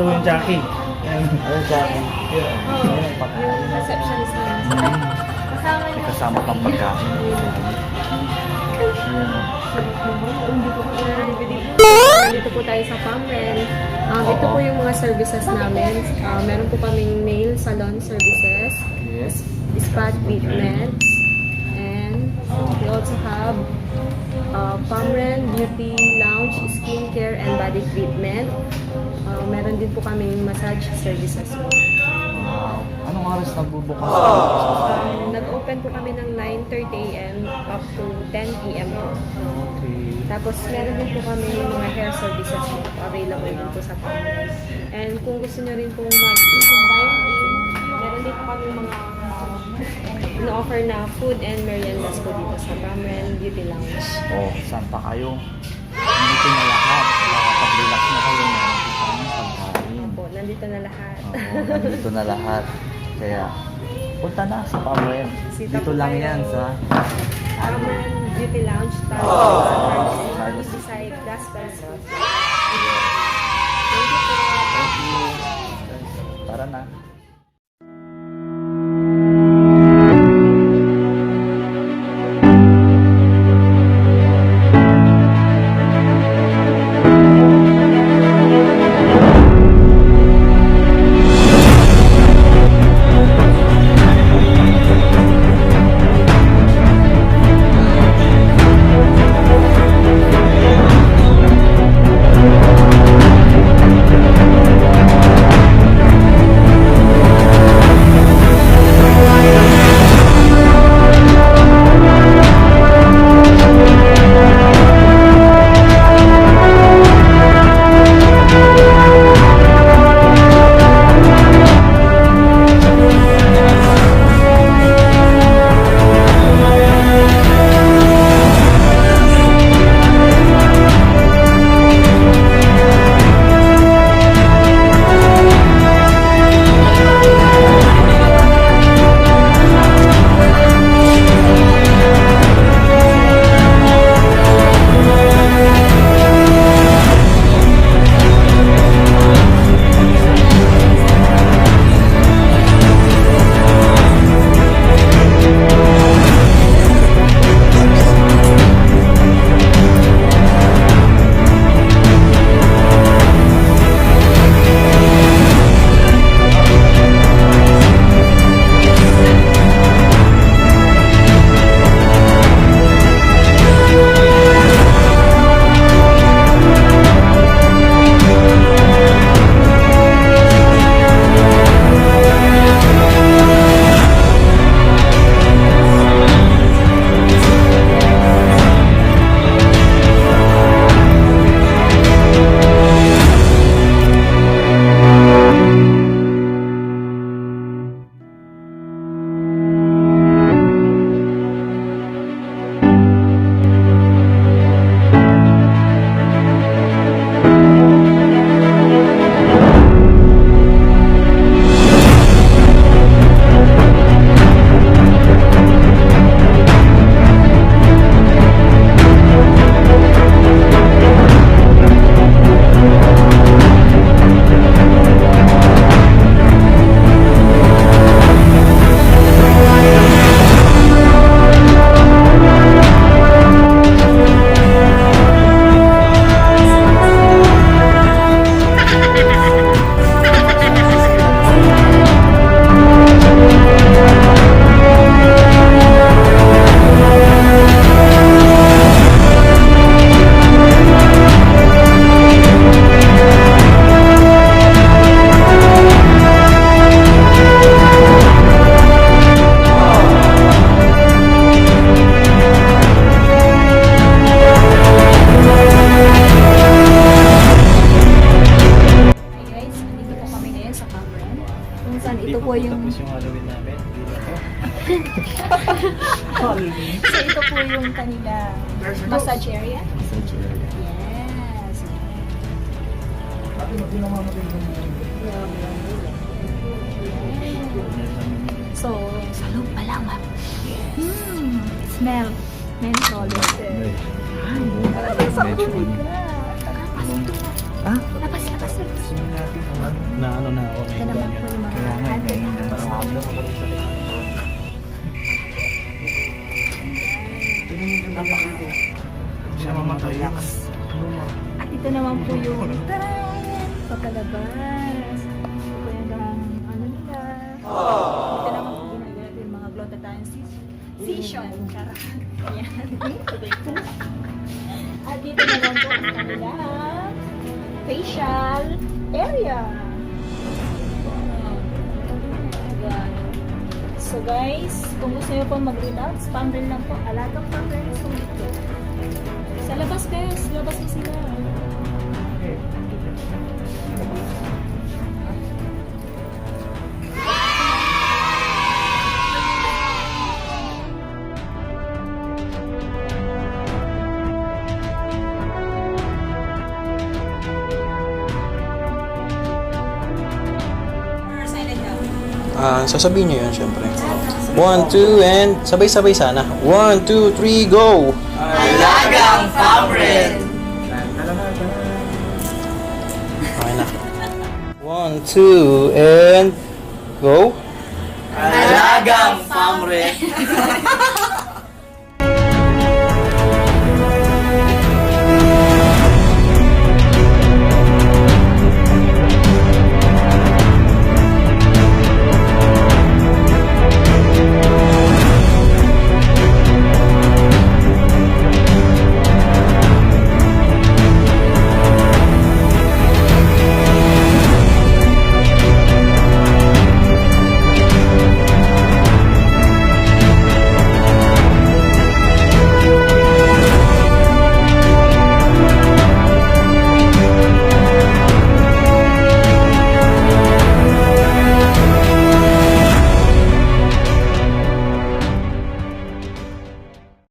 yung Jackie. Ano Jackie? Yung receptionist namin. Kasama May niya. kasama pang pagkain. Dito po tayo sa Pamren. Ito po yung mga services namin. Meron po kaming nail salon services, Yes. spa treatments, and we also have Pamren Beauty Lounge, skincare and body treatment. Meron din po kaming massage services. Wow. Anong oras nagbubukas? Nag-open po kami ng 9:30 a.m. up to 10 p.m. po. Okay. Tapos meron din po kami yung mga hair services po available din po sa Pamren. And kung gusto nyo rin pong mag-dine-in, meron din po kami mga ino-offer na food and meriendas po dito sa Pamren Beauty Lounge. Oh, saan pa kayo? Nandito na lahat. Nakapag-relax na kayo. Nandito kami sa pagkain. Opo, nandito na lahat. Oo, nandito na lahat. Kaya, punta na sa Pamren. Sita Dito po lang kayo. yan sa... Pamren Beauty Lounge, tapos sa Carlos. Seaside Gospel Resort. Thank you po. Thank you. Tara na. Halloween. So ito po yung kanila massage area. Massage area. Yes. So, sa loob pa lang, ma'am. Smell. Menthol. Medyo. Labas, labas. Na ano na ako. Ito naman po yung mga adverts. Siya mamatay. At ito naman po yung papalabas. Ito po yung ano nila. Ito naman po ginagawa yung mga glutathione session. Charot. Ayan. At dito naman po ang kanilang facial area. Ayan. So guys, kung gusto nyo po mag-relax, pamrel lang po. Alagang pamrel. So, sa labas guys, labas na sila. Sasabihin nyo yun, syempre. 1, 2, and sabay-sabay sana. 1, 2, 3, go! Alagang Pamred! Okay na. 1, 2, and go! Alagang Pamred!